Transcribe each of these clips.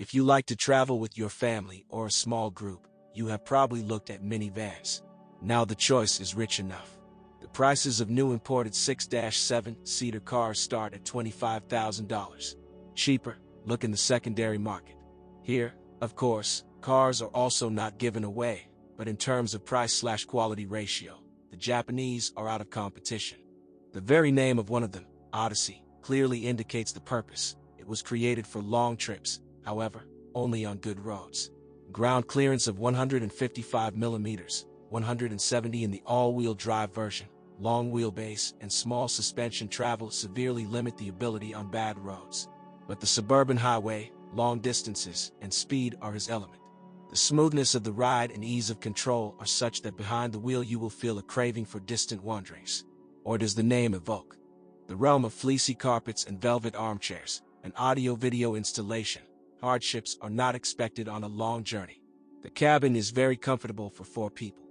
If you like to travel with your family or a small group, you have probably looked at minivans. Now the choice is rich enough. The prices of new imported 6-7-seater cars start at $25,000. Cheaper, look in the secondary market. Here, of course, cars are also not given away, but in terms of price/quality ratio, the Japanese are out of competition. The very name of one of them, Odyssey, clearly indicates the purpose. It was created for long trips, however, only on good roads. Ground clearance of 155 millimeters, 170 in the all-wheel drive version, long wheelbase and small suspension travel severely limit the ability on bad roads. But the suburban highway, long distances, and speed are his element. The smoothness of the ride and ease of control are such that behind the wheel you will feel a craving for distant wanderings. Or does the name evoke? The realm of fleecy carpets and velvet armchairs, an audio-video installation. Hardships are not expected on a long journey. The cabin is very comfortable for 4 people.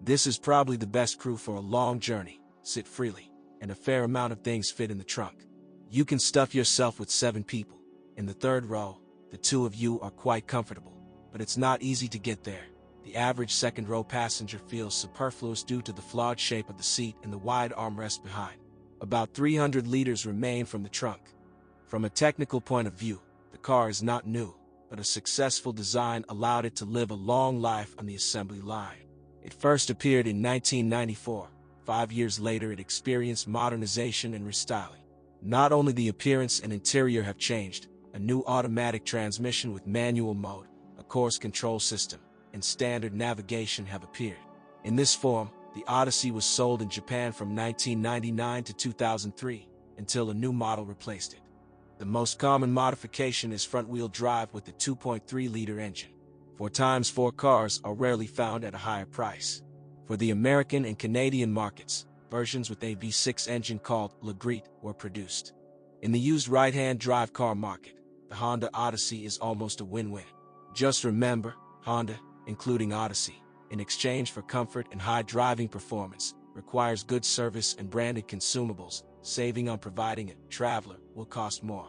This is probably the best crew for a long journey. Sit freely, and a fair amount of things fit in the trunk. You can stuff yourself with 7 people. In the third row, the 2 of you are quite comfortable, but it's not easy to get there. The average second-row passenger feels superfluous due to the flawed shape of the seat and the wide armrest behind. About 300 liters remain from the trunk. From a technical point of view, the car is not new, but a successful design allowed it to live a long life on the assembly line. It first appeared in 1994. 5 years later, it experienced modernization and restyling. Not only the appearance and interior have changed, a new automatic transmission with manual mode, a course control system, and standard navigation have appeared. In this form, the Odyssey was sold in Japan from 1999 to 2003, until a new model replaced it. The most common modification is front-wheel drive with the 2.3-liter engine. 4x4 cars are rarely found at a higher price. For the American and Canadian markets, versions with a V6 engine called Le Gret were produced. In the used right-hand drive car market, the Honda Odyssey is almost a win-win. Just remember, Honda, including Odyssey, in exchange for comfort and high driving performance, requires good service and branded consumables. Saving on providing a traveler will cost more.